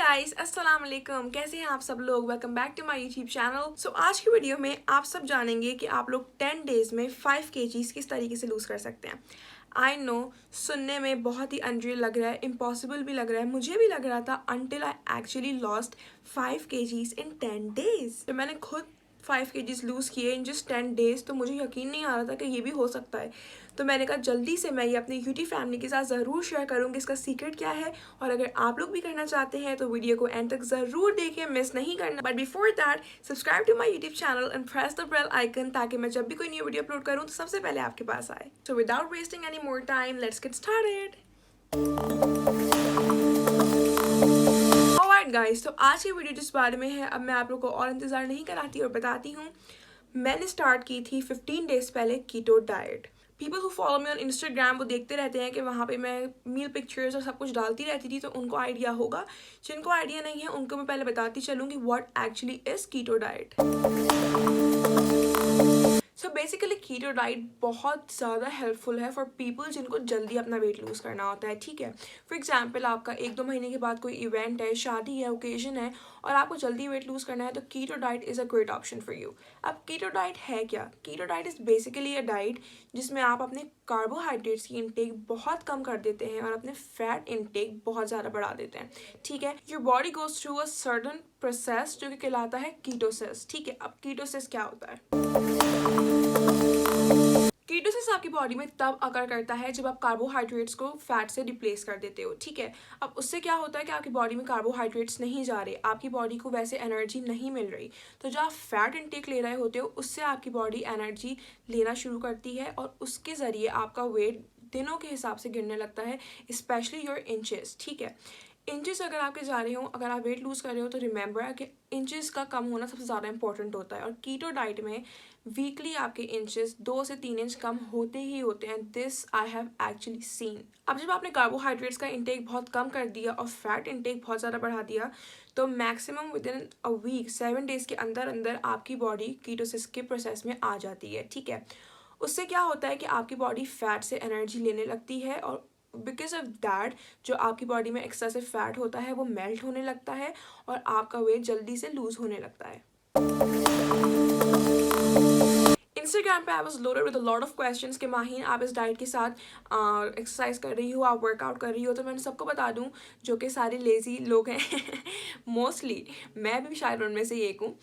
Guys, अस्सलाम वालेकुम। कैसे हैं आप सब लोग? Welcome back to my YouTube channel. So आज की वीडियो में आप सब जानेंगे कि आप लोग 10 डेज में 5 kgs किस तरीके से लूज़ कर सकते हैं। आई नो, सुनने में बहुत ही अनरियल लग रहा है, इम्पॉसिबल भी लग रहा है, मुझे भी लग रहा था until I actually lost 5 kgs in 10 days. तो मैंने खुद 5 kgs लूज़ किए इन जस्ट 10 डेज, तो मुझे यकीन नहीं आ रहा था कि ये भी हो सकता है। तो मैंने कहा जल्दी से मैं ये अपनी यूट्यूब फैमिली के साथ ज़रूर शेयर करूँगी इसका सीक्रेट क्या है। और अगर आप लोग भी करना चाहते हैं तो वीडियो को एंड तक ज़रूर देखें, मिस नहीं करना। But before that subscribe to my YouTube channel and press the bell icon, ताकि मैं जब भी कोई न्यू वीडियो अपलोड करूँ तो सबसे पहले आपके पास आए। So without wasting any more time, let's get started. Alright guys, तो आज की वीडियो जिस बारे में है, अब मैं आप लोग को और इंतज़ार नहीं कराती और बताती हूँ। मैंने स्टार्ट की थी 15 डेज पहले keto diet. People who follow me on Instagram वो देखते रहते हैं कि वहाँ पे मैं मील पिक्चर्स और सब कुछ डालती रहती थी, तो उनको आइडिया होगा। जिनको आइडिया नहीं है उनको मैं पहले बताती चलूँगी what actually is keto diet. So basically keto diet बहुत ज़्यादा हेल्पफुल है फॉर पीपल जिनको जल्दी अपना वेट लूज़ करना होता है। ठीक है, फॉर एग्जाम्पल आपका 1-2 महीने के बाद कोई इवेंट है, शादी है, ओकेजन है और आपको जल्दी वेट लूज़ करना है, तो keto diet is a great option for you. अब कीटो डाइट है क्या? Keto diet is basically a diet जिसमें आप अपने कार्बोहाइड्रेट्स की इनटेक बहुत कम कर देते हैं और अपने फैट इनटेक बहुत ज़्यादा बढ़ा देते हैं। ठीक है, your body goes through a certain process जो कि कहलाता है कीटोसिस। ठीक है, अब कीटोसिस क्या होता है? कीटोसिस आपकी बॉडी में तब अकर करता है जब आप कार्बोहाइड्रेट्स को फैट से रिप्लेस कर देते हो। ठीक है, अब उससे क्या होता है कि आपकी बॉडी में कार्बोहाइड्रेट्स नहीं जा रहे, आपकी बॉडी को वैसे एनर्जी नहीं मिल रही। तो जो आप फैट इनटेक ले रहे होते हो उससे आपकी बॉडी एनर्जी लेना शुरू करती है और उसके ज़रिए आपका वेट दिनों के हिसाब से गिरने लगता है, स्पेशली योर इंचेस। ठीक है, इंचेस अगर आपके जा रहे हो, अगर आप वेट लूज़ कर रहे हो, तो रिमेंबर कि इंचेस का कम होना सबसे ज़्यादा इंपॉर्टेंट होता है। और कीटो डाइट में वीकली आपके इंचेस 2 से 3 इंच कम होते ही होते हैं। This I have actually seen. अब जब आपने कार्बोहाइड्रेट्स का इंटेक बहुत कम कर दिया और फैट इंटेक बहुत ज़्यादा बढ़ा दिया, तो maximum within a week 7 days के अंदर अंदर आपकी बॉडी कीटोसिस के प्रोसेस में आ जाती है। ठीक है, उससे क्या होता है कि आपकी बॉडी फैट से एनर्जी लेने लगती है और बिकॉज ऑफ दैट जो आपकी बॉडी में एक्सेसिव फैट होता है वो मेल्ट होने लगता है और आपका वेट जल्दी से लूज होने लगता है। इंस्टाग्राम पे I was loaded with a lot of questions कि माहीन आप इस डाइट के साथ एक्सरसाइज कर रही हो, आप वर्कआउट कर रही हो। तो मैंने सबको बता दूं जो कि सारे लेज़ी लोग हैं मोस्टली मैं भी शायद उनमें से एक हूँ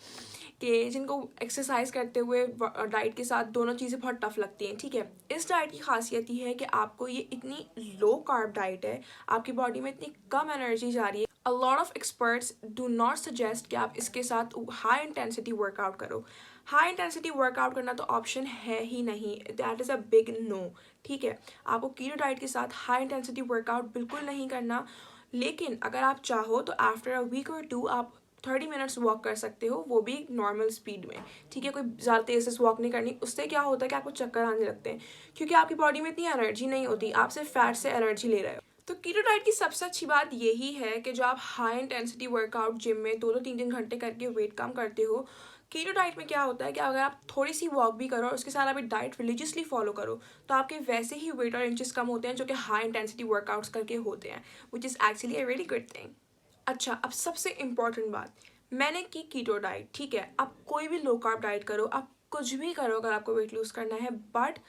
कि जिनको एक्सरसाइज करते हुए डाइट के साथ दोनों चीज़ें बहुत टफ लगती हैं। ठीक है, इस डाइट की खासियत ये है कि आपको ये इतनी लो कार्ब डाइट है, आपकी बॉडी में इतनी कम एनर्जी जा रही है। A lot of experts do not suggest कि आप इसके साथ हाई इंटेंसिटी वर्कआउट करो। हाई इंटेंसिटी वर्कआउट करना तो ऑप्शन है ही नहीं, that is a big no. ठीक है, आपको कीटो डाइट के साथ हाई इंटेंसिटी वर्कआउट बिल्कुल नहीं करना। लेकिन अगर आप चाहो तो आफ्टर अ वीक और 2 आप 30 मिनट्स वॉक कर सकते हो, वो भी नॉर्मल स्पीड में। ठीक है, कोई ज़्यादा तेज़ से वॉक नहीं करनी। उससे क्या होता है कि आपको चक्कर आने लगते हैं क्योंकि आपकी बॉडी में इतनी एनर्जी नहीं होती, आप सिर्फ फैट से एनर्जी ले रहे हो। तो कीटो डाइट की सबसे अच्छी बात यही है कि जो आप हाई इंटेंसिटी वर्कआउट जिम में 2-3 घंटे करके वेट कम करते हो, कीटो डाइट में क्या होता है कि अगर आप थोड़ी सी वॉक भी करो और उसके साथ आप डाइट रिलीजियसली फॉलो करो, तो आपके वैसे ही वेट और इंचेस कम होते हैं जो कि हाई इंटेंसिटी वर्कआउट्स करके होते हैं, which is actually a very good thing. अच्छा, अब सबसे इम्पॉर्टेंट बात, मैंने की कीटो डाइट। ठीक है, आप कोई भी लो कार्ब डाइट करो, आप कुछ भी करो अगर आपको वेट लूज़ करना है, but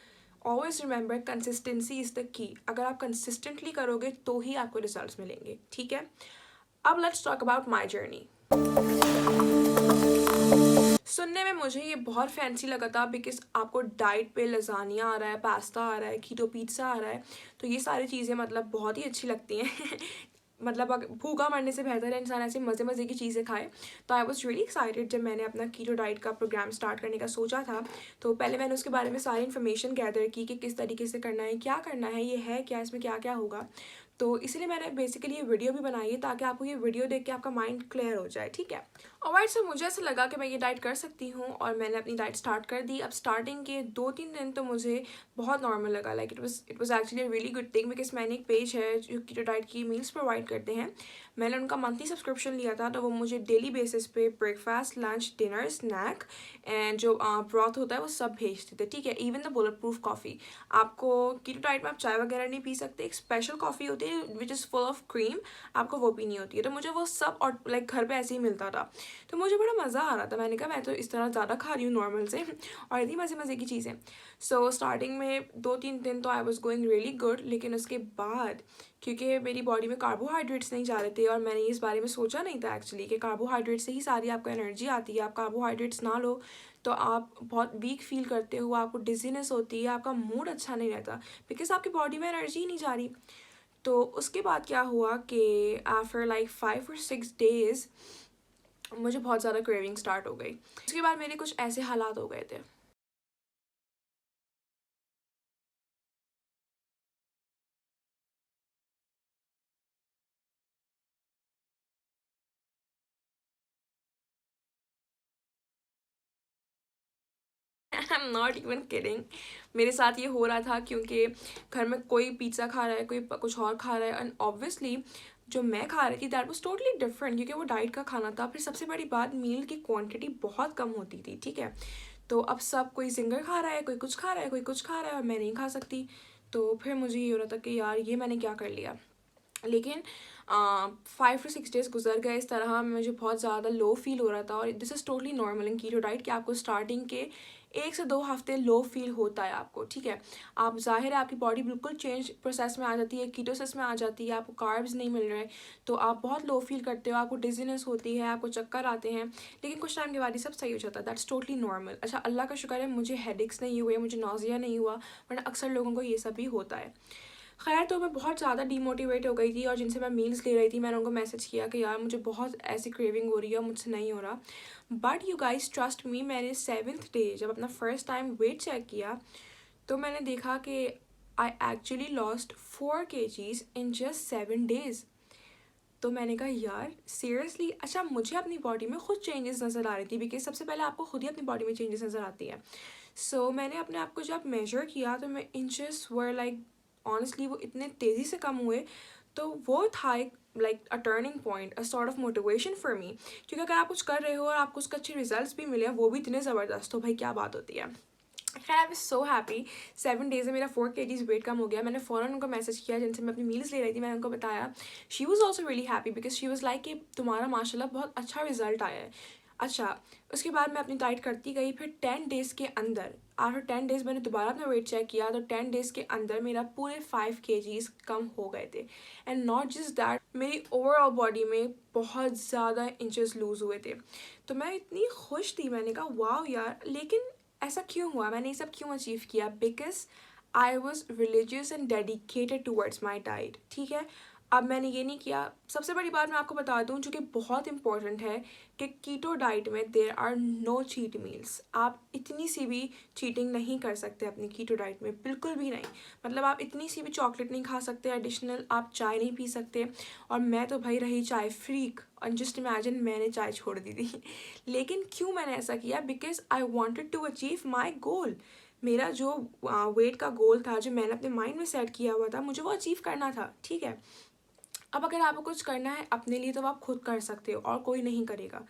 always remember consistency is the key. अगर आप कंसिस्टेंटली करोगे तो ही आपको रिजल्ट्स मिलेंगे। ठीक है, अब let's talk about my journey. सुनने में मुझे ये बहुत फैंसी लगा था बिकॉज आपको डाइट पे लजानिया आ रहा है, पास्ता आ रहा है, कीटो पिज़्ज़ा आ रहा है, तो ये सारी चीज़ें मतलब बहुत ही अच्छी लगती हैं मतलब अगर भूखा मरने से बेहतर है इंसान ऐसे मज़े मज़े की चीज़ें खाए। तो आई वॉज रियली एक्साइटेड जब मैंने अपना कीटो डाइट का प्रोग्राम स्टार्ट करने का सोचा था। तो पहले मैंने उसके बारे में सारी इन्फॉर्मेशन गैदर की कि किस तरीके से करना है, क्या करना है, ये है क्या, इसमें क्या क्या होगा। तो इसीलिए मैंने बेसिकली ये वीडियो भी बनाई है ताकि आपको ये वीडियो देख के आपका माइंड क्लियर हो जाए। ठीक है, ऑलराइट, सो मुझे ऐसा लगा कि मैं ये डाइट कर सकती हूँ और मैंने अपनी डाइट स्टार्ट कर दी। अब स्टार्टिंग के 2-3 दिन तो मुझे बहुत नॉर्मल लगा, like it was actually a really good thing, because मैंने एक पेज है जो कीटो डाइट की मील्स प्रोवाइड करते हैं। मैंने उनका मंथली सब्सक्रिप्शन लिया था, तो वो मुझे डेली बेसिस पे breakfast, lunch, dinner, snack and जो ब्रॉथ होता है वो सब भेजते थे, ठीक है। Even the bulletproof coffee, आपको कीटो डाइट में आप चाय वगैरह नहीं पी सकते, एक स्पेशल कॉफ़ी होती है which is full of cream, आपको वो पीनी होती है। तो मुझे वो सब और लाइक घर पे ऐसे ही मिलता था, तो मुझे बड़ा मज़ा आ रहा था। मैंने कहा मैं तो इस तरह ज़्यादा खा रही हूँ नॉर्मल से और इतनी मज़े मज़े की चीज़ें। सो स्टार्टिंग में 2-3 दिन तो I was going really good, लेकिन उसके बाद क्योंकि मेरी बॉडी में कार्बोहाइड्रेट्स नहीं जा रहे थे और मैंने इस बारे में सोचा नहीं था एक्चुअली कि कार्बोहाइड्रेट से ही सारी आपको एनर्जी आती है। आप कार्बोहाइड्रेट्स ना लो तो आप बहुत वीक फील करते हो, आपको डिजीनेस होती है, आपका मूड अच्छा नहीं रहता, बिकॉज आपकी बॉडी में एनर्जी ही नहीं जा रही। तो उसके बाद क्या हुआ कि आफ्टर लाइक 5 or 6 days मुझे बहुत ज़्यादा क्रेविंग स्टार्ट हो गई। उसके बाद मेरे कुछ ऐसे हालात हो गए थे। I am not even kidding, मेरे साथ ये हो रहा था क्योंकि घर में कोई पिज़्ज़ा खा रहा है, कोई कुछ और खा रहा है, एंड ऑब्वियसली जो मैं खा रही थी दैट वाज टोटली डिफरेंट, क्योंकि वो डाइट का खाना था। फिर सबसे बड़ी बात, मील की क्वांटिटी बहुत कम होती थी, ठीक है। तो अब सब कोई सिंगर खा रहा है, कोई कुछ खा रहा है, कोई कुछ खा रहा है और मैं नहीं खा सकती। तो फिर मुझे ये हो रहा था कि यार ये मैंने क्या कर लिया। लेकिन 5 to 6 days गुजर गए इस तरह, मुझे बहुत ज़्यादा लो फील हो रहा था। और this is totally normal in keto diet कि आपको स्टार्टिंग के 1 से 2 हफ्ते लो फील होता है आपको, ठीक है। आप जाहिर है आपकी बॉडी बिल्कुल चेंज प्रोसेस में आ जाती है, कीटोसिस में आ जाती है, आपको कार्ब्स नहीं मिल रहे, तो आप बहुत लो फील करते हो, आपको डिजीनेस होती है, आपको चक्कर आते हैं। लेकिन कुछ टाइम के बाद ये सब सही हो जाता है, दैट्स टोटली नॉर्मल। अच्छा, अल्लाह का शुक्र है मुझे हेडेक्स नहीं हुए, मुझे नौजिया नहीं हुआ, वरना अक्सर लोगों को ये सब भी होता है। खैर, तो मैं बहुत ज़्यादा डीमोटिवेट हो गई थी और जिनसे मैं मील्स ले रही थी मैंने उनको मैसेज किया कि यार मुझे बहुत ऐसी क्रेविंग हो रही है, मुझसे नहीं हो रहा। But you guys trust me, मैंने 7th डे जब अपना फर्स्ट टाइम वेट चेक किया तो मैंने देखा कि I actually lost 4 kgs in just 7 days। तो मैंने कहा यार सीरियसली। अच्छा, मुझे अपनी बॉडी में खुद चेंजेस नज़र आ रही थी, बिकॉज सबसे पहले आपको खुद ही अपनी बॉडी में चेंजेस नज़र आती है। सो मैंने अपने आप को जब मेजर किया तो मैं इंचेस वर लाइक ऑनेस्टली वो इतने तेज़ी से कम हुए। तो वो था एक like a turning point, a sort of motivation for me, क्योंकि अगर आप कुछ कर रहे हो और आपको उसके अच्छे रिजल्ट्स भी मिले, वो भी इतने ज़बरदस्त, तो भाई क्या बात होती है। खैर, I was so happy. 7 days में मेरा 4 kgs वेट कम हो गया। मैंने फ़ौरन उनको मैसेज किया जिनसे मैं अपनी मील्स ले रही थी, मैंने उनको बताया। She was also really happy because she was like कि तुम्हारा माशाल्लाह बहुत अच्छा रिजल्ट आया है। अच्छा, उसके बाद मैं अपनी डाइट करती गई। फिर 10 days के अंदर, आफ्टर 10 days मैंने दोबारा अपना वेट चेक किया तो 10 days के अंदर मेरा पूरे 5 kgs कम हो गए थे। एंड नॉट जस्ट दैट, मेरी ओवरऑल बॉडी में बहुत ज़्यादा इंचेस लूज़ हुए थे। तो मैं इतनी खुश थी, मैंने कहा वाह यार। लेकिन ऐसा क्यों हुआ, मैंने ये सब क्यों अचीव किया? Because I was religious and dedicated towards my diet, ठीक है। अब मैंने ये नहीं किया। सबसे बड़ी बात मैं आपको बता दूं जो कि बहुत इंपॉर्टेंट है कि कीटो डाइट में there are no cheat meals. आप इतनी सी भी चीटिंग नहीं कर सकते अपनी कीटो डाइट में, बिल्कुल भी नहीं। मतलब आप इतनी सी भी चॉकलेट नहीं खा सकते एडिशनल, आप चाय नहीं पी सकते। और मैं तो भाई रही चाय फ्रीक, और जस्ट इमेजिन मैंने चाय छोड़ दी थी। लेकिन क्यों मैंने ऐसा किया? Because I wanted to achieve my goal. मेरा जो वेट का गोल था, जो मैंने अपने माइंड में सेट किया हुआ था, मुझे वो अचीव करना था, ठीक है। अब अगर आपको कुछ करना है अपने लिए तो आप खुद कर सकते हो और कोई नहीं करेगा।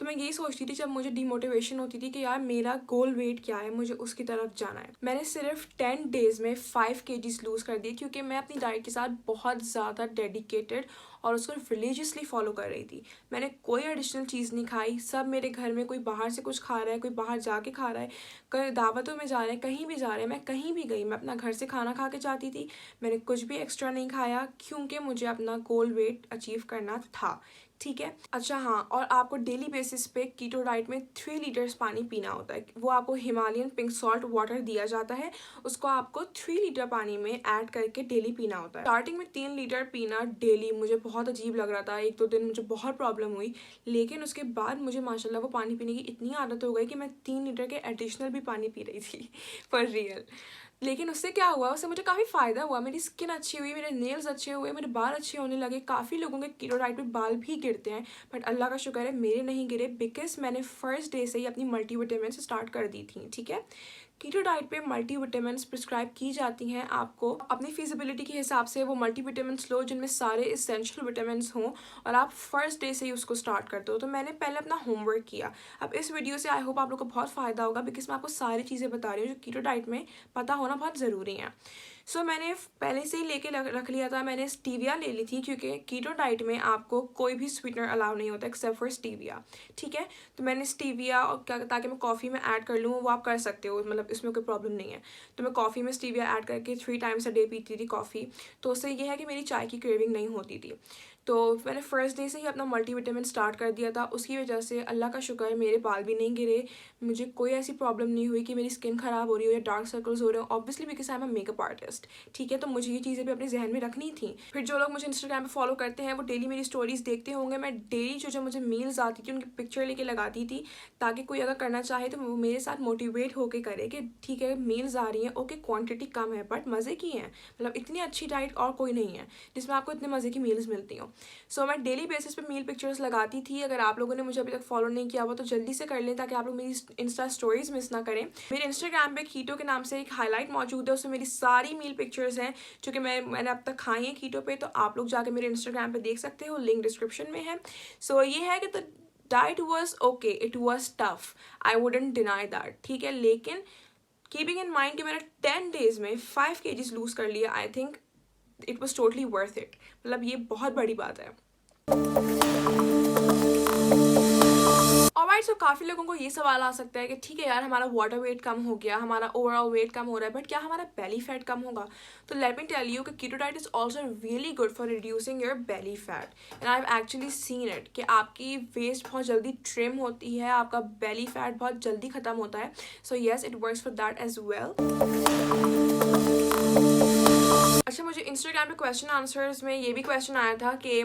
तो मैं यही सोचती थी जब मुझे डिमोटिवेशन होती थी कि यार मेरा गोल वेट क्या है, मुझे उसकी तरफ जाना है। मैंने सिर्फ 10 days में 5 kgs लूज़ कर दिए, क्योंकि मैं अपनी डाइट के साथ बहुत ज़्यादा डेडिकेटेड और उसको रिलीजियसली फॉलो कर रही थी। मैंने कोई एडिशनल चीज़ नहीं खाई। सब मेरे घर में कोई बाहर से कुछ खा रहा है, कोई बाहर जाके खा रहा है, कहीं दावतों में जा रहे हैं, कहीं भी जा रहे हैं, मैं कहीं भी गई मैं अपना घर से खाना खा के जाती थी। मैंने कुछ भी एक्स्ट्रा नहीं खाया क्योंकि मुझे अपना गोल वेट अचीव करना था, ठीक है। अच्छा हाँ, और आपको डेली बेसिस पे कीटो डाइट में 3 लीटर्स पानी पीना होता है। वो आपको हिमालयन पिंक सॉल्ट वाटर दिया जाता है, उसको आपको 3 लीटर पानी में ऐड करके डेली पीना होता है। स्टार्टिंग में 3 लीटर पीना डेली मुझे बहुत अजीब लग रहा था, 1-2 दिन मुझे बहुत प्रॉब्लम हुई। लेकिन उसके बाद मुझे माशाल्लाह वो पानी पीने की इतनी आदत हो गई कि मैं 3 लीटर के एडिशनल भी पानी पी रही थी फॉर रियल। लेकिन उससे क्या हुआ, उससे मुझे काफ़ी फ़ायदा हुआ, मेरी स्किन अच्छी हुई, मेरे नेल्स अच्छे हुए, मेरे बाल अच्छे होने लगे। काफ़ी लोगों के कीटो डाइट पे बाल भी गिरते हैं, बट अल्लाह का शुक्र है मेरे नहीं गिरे, बिकॉज़ मैंने फर्स्ट डे से ही अपनी मल्टीविटामिन स्टार्ट कर दी थी, ठीक है। कीटो डाइट पे मल्टीविटामिन्स प्रिस्क्राइब की जाती हैं आपको, अपनी फिजिबिलिटी के हिसाब से वो मल्टीविटामिन्स लो जिनमें सारे इसेंशियल विटामिन्स हों, और आप फर्स्ट डे से ही उसको स्टार्ट करते हो। तो मैंने पहले अपना होमवर्क किया। अब इस वीडियो से आई होप आप लोग को बहुत फ़ायदा होगा, बिकॉज मैं आपको सारी चीज़ें बता रही हूँ जो कीटो डाइट में पता होना बहुत ज़रूरी है। सो मैंने पहले से ही लेके रख लिया था, मैंने स्टीविया ले ली थी, क्योंकि कीटो डाइट में आपको कोई भी स्वीटनर अलाउ नहीं होता एक्सेप्ट फॉर स्टीविया, ठीक है। तो मैंने स्टीविया, और क्या ताकि मैं कॉफ़ी में ऐड कर लूँ, वो आप कर सकते हो, मतलब इसमें कोई प्रॉब्लम नहीं है। तो मैं कॉफ़ी में स्टीविया ऐड करके 3 टाइम्स अ डे पीती थी कॉफ़ी। तो उससे ये है कि मेरी चाय की क्रेविंग नहीं होती थी। तो मैंने फर्स्ट डे से ही अपना मल्टीविटामिन स्टार्ट कर दिया था। उसकी वजह से अल्लाह का शुक्र है मेरे बाल भी नहीं गिरे, मुझे कोई ऐसी प्रॉब्लम नहीं हुई कि मेरी स्किन ख़राब हो रही हो या डार्क सर्कल्स हो रहे हो, obviously because I am a makeup artist, ठीक है। तो मुझे ये चीज़ें भी अपने जहन में रखनी थी। फिर जो लोग मुझे इंस्टाग्राम पे फॉलो करते हैं वो डेली मेरी स्टोरीज देखते होंगे, मैं डेली जो मुझे मील्स आती थी उनकी पिक्चर लेके लगाती थी, ताकि कोई अगर करना चाहे तो वो मेरे साथ मोटिवेट होकर करे कि ठीक है मील्स आ रही हैं, ओके क्वान्टिटी कम है बट मज़े की हैं, मतलब इतनी अच्छी डाइट और कोई नहीं है जिसमें आपको इतने मज़े की मील्स मिलती हों। सो मैं डेली बेसिस पे मील पिक्चर्स लगाती थी। अगर आप लोगों ने मुझे अभी तक फॉलो नहीं किया हुआ तो जल्दी से कर लें, ताकि आप लोग मेरी इंस्टा स्टोरीज मिस ना करें। मेरे इंस्टाग्राम पे कीटो के नाम से एक हाईलाइट मौजूद है, उसमें मेरी सारी मील पिक्चर्स हैं जो कि मैंने अब तक खाई हैं कीटो पे। तो आप लोग जाके मेरे इंस्टाग्राम पे देख सकते हो, लिंक डिस्क्रिप्शन में है। सो ये है कि diet was okay, it was tough, I wouldn't deny that, ठीक है। लेकिन कीपिंग इन माइंड कि मैंने 10 डेज में 5 kgs लूज कर लिया, I think it was totally worth it, मतलब ये बहुत बड़ी बात है। ऑलराइट, सो काफ़ी लोगों को ये सवाल आ सकता है कि ठीक है यार, हमारा वाटर वेट कम हो गया, हमारा ओवरऑल वेट कम हो रहा है, बट क्या हमारा बेली फैट कम होगा? तो लेट मी टेल यू कि keto diet is also really good for reducing your belly fat, and I have actually seen it कि आपकी वेस्ट बहुत जल्दी ट्रिम होती है, आपका बेली फैट बहुत जल्दी खत्म होता है। So yes, it works for that as well. अच्छा, मुझे इंस्टाग्राम पे क्वेश्चन आंसर्स में ये भी क्वेश्चन आया था कि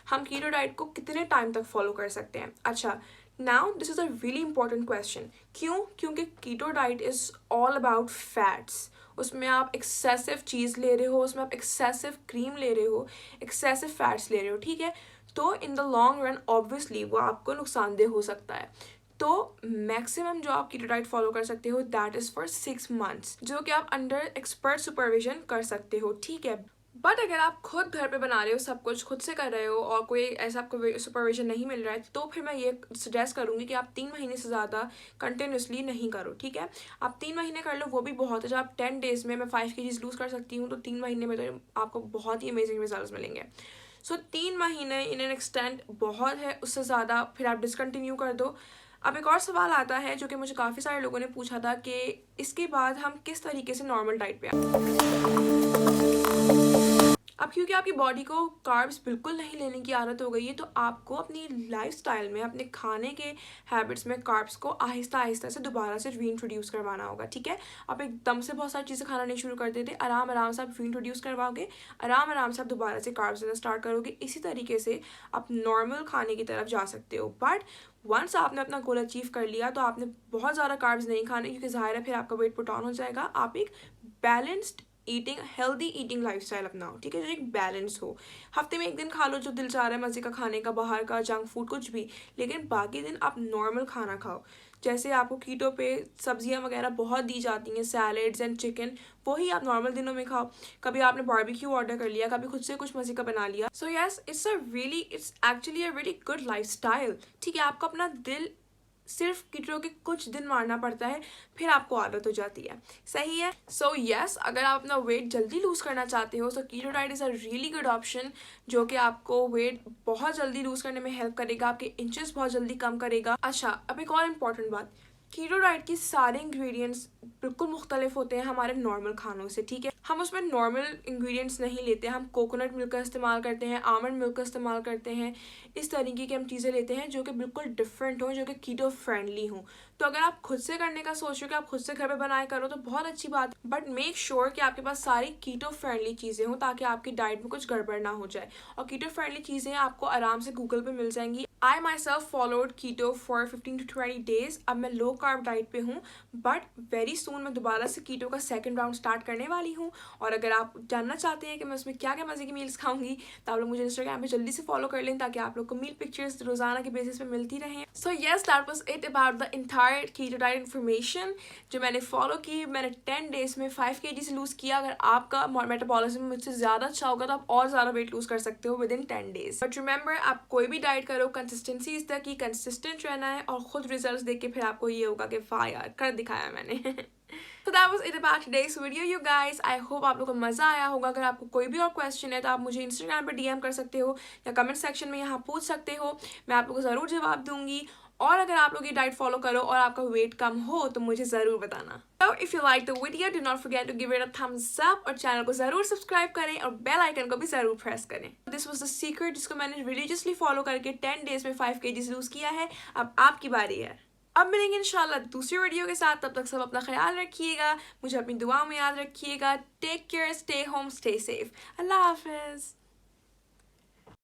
हम कीटो डाइट को कितने टाइम तक फॉलो कर सकते हैं। अच्छा, now this is a really important question. क्यों? क्योंकि keto diet is all about fats. उसमें आप एक्सेसिव चीज़ ले रहे हो, उसमें आप एक्सेसिव क्रीम ले रहे हो, एक्सेसिव फैट्स ले रहे हो, ठीक है। तो in the long run obviously वो आपको नुकसानदेह हो सकता है। तो मैक्सिमम जो आप कीटो डाइट फॉलो कर सकते हो दैट इज़ फॉर 6 months, जो कि आप अंडर एक्सपर्ट सुपरविजन कर सकते हो, ठीक है। बट अगर आप खुद घर पे बना रहे हो, सब कुछ खुद से कर रहे हो और कोई ऐसा आपको सुपरविजन नहीं मिल रहा है, तो फिर मैं ये सजेस्ट करूँगी कि आप 3 महीने से ज़्यादा कंटिन्यूसली नहीं करो, ठीक है। आप 3 महीने कर लो, वो भी बहुत है। जब आप 10 days में मैं 5 kgs लूज़ कर सकती हूँ, तो 3 महीने में तो आपको बहुत ही अमेजिंग रिजल्ट मिलेंगे। सो 3 महीने इन एन एक्सटेंट बहुत है, उससे ज़्यादा फिर आप डिसकंटिन्यू कर दो। अब एक और सवाल आता है जो कि मुझे काफ़ी सारे लोगों ने पूछा था कि इसके बाद हम किस तरीके से नॉर्मल डाइट पे अब क्योंकि आपकी बॉडी को कार्ब्स बिल्कुल नहीं लेने की आदत हो गई है, तो आपको अपनी लाइफस्टाइल में, अपने खाने के हैबिट्स में कार्ब्स को आहिस्ता आहिस्ता से दोबारा से रीइंट्रोड्यूस करवाना होगा, ठीक है। आप एकदम से बहुत सारी चीज़ें खाना नहीं शुरू कर देते, आराम आराम से आप रीइंट्रोड्यूस करवाओगे, आराम आराम से आप दोबारा से कार्ब्स लेना स्टार्ट करोगे। इसी तरीके से आप नॉर्मल खाने की तरफ जा सकते हो। बट वंस आपने अपना गोल अचीव कर लिया तो आपने बहुत ज़्यादा कार्ब्स नहीं खाने, क्योंकि ज़ाहिर है फिर आपका वेट पुट ऑन हो जाएगा। आप एक balanced eating, healthy eating lifestyle अपनाओ, ठीक है, जो एक बैलेंस हो। हफ्ते में एक दिन खा लो जो दिल चाह रहा है मज़े का खाने का, बाहर का जंक फूड कुछ भी, लेकिन बाकी दिन आप नॉर्मल खाना खाओ। जैसे आपको कीटो पे सब्जियां वगैरह बहुत दी जाती हैं, सैलेड्स एंड चिकन, वही आप नॉर्मल दिनों में खाओ। कभी आपने बारबेक्यू ऑर्डर कर लिया, कभी खुद से कुछ मज़े का बना लिया। So yes, it's actually a very good lifestyle, ठीक है। आपको अपना दिल सिर्फ कीटो के कुछ दिन मारना पड़ता है, फिर आपको आदत हो जाती है, सही है। सो यस, अगर आप अपना वेट जल्दी लूज़ करना चाहते हो तो keto diet is a really good option, जो कि आपको वेट बहुत जल्दी लूज़ करने में हेल्प करेगा, आपके इंचेस बहुत जल्दी कम करेगा। अच्छा, अब एक और इम्पॉर्टेंट बात, कीटो डाइट की सारे इंग्रेडिएंट्स बिल्कुल मुख्तलिफ होते हैं हमारे नॉर्मल खानों से, ठीक है। हम उसमें नॉर्मल इंग्रेडिएंट्स नहीं लेते, हम कोकोनट मिल्क का इस्तेमाल करते हैं, आमंड मिल्क का इस्तेमाल करते हैं, इस तरीके की हम चीज़ें लेते हैं जो कि बिल्कुल डिफरेंट हों, जो कि कीटो फ्रेंडली हों। तो अगर आप खुद से करने का सोच रहे हो कि आप खुद से घर पे बनाए करो तो बहुत अच्छी बात, बट मेक श्योर कि आपके पास सारी कीटो फ्रेंडली चीज़ें हो ताकि आपकी डाइट में कुछ गड़बड़ ना हो जाए। और कीटो फ्रेंडली चीज़ें आपको आराम से गूगल पे मिल जाएंगी। I myself followed keto for 15 to 20 days। अब मैं लो कार्ब डाइट पे हूँ, बट वेरी सून मैं दोबारा से कीटो का सेकंड राउंड स्टार्ट करने वाली हूँ। और अगर आप जानना चाहते हैं कि मैं उसमें क्या क्या मज़े की मील्स खाऊंगी तो आप लोग मुझे इंस्टाग्राम पे जल्दी से फॉलो कर लें ताकि आप लोग को मील पिक्चर्स रोजाना के बेसिस पे मिलती रहें। So yes, that was it about the entire keto diet information जो मैंने फॉलो की। मैंने 10 डेज में 5 kg लूज किया। अगर आपका मेटाबॉलिज्म मुझसे ज़्यादा अच्छा होगा तो आप और ज़्यादा वेट लूज कर सकते हो with in 10 days। But remember, आप कोई भी डाइट करो, कंसिस्टेंसी इस तक की कंसिस्टेंट रहना है और खुद रिजल्ट देख के फिर आपको ये होगा कि वाह यार कर दिखाया मैंने। So that was it about today's video, you guys. I hope आप लोगों को मज़ा आया होगा। अगर आपको कोई भी और क्वेश्चन है तो आप मुझे इंस्टाग्राम पर DM कर सकते हो या कमेंट सेक्शन में यहाँ पूछ सकते हो, मैं आप लोगों को ज़रूर जवाब दूंगी। और अगर आप लोग ये डाइट फॉलो करो और आपका वेट कम हो तो मुझे ज़रूर बताना। So if you like the video, do not forget to give it a thumbs up और चैनल को ज़रूर सब्सक्राइब करें और बेल आइकन को भी ज़रूर प्रेस करें। This was the secret जिसको मैंने religiously फॉलो करके 10 days में 5 kg लूज किया है। अब आपकी बारी है। अब मिलेंगे इंशाल्लाह दूसरी वीडियो के साथ। तब तक सब अपना ख्याल रखिएगा, मुझे अपनी दुआओं में याद रखिएगा। Take care, stay home, stay safe. अल्लाह हाफिज़।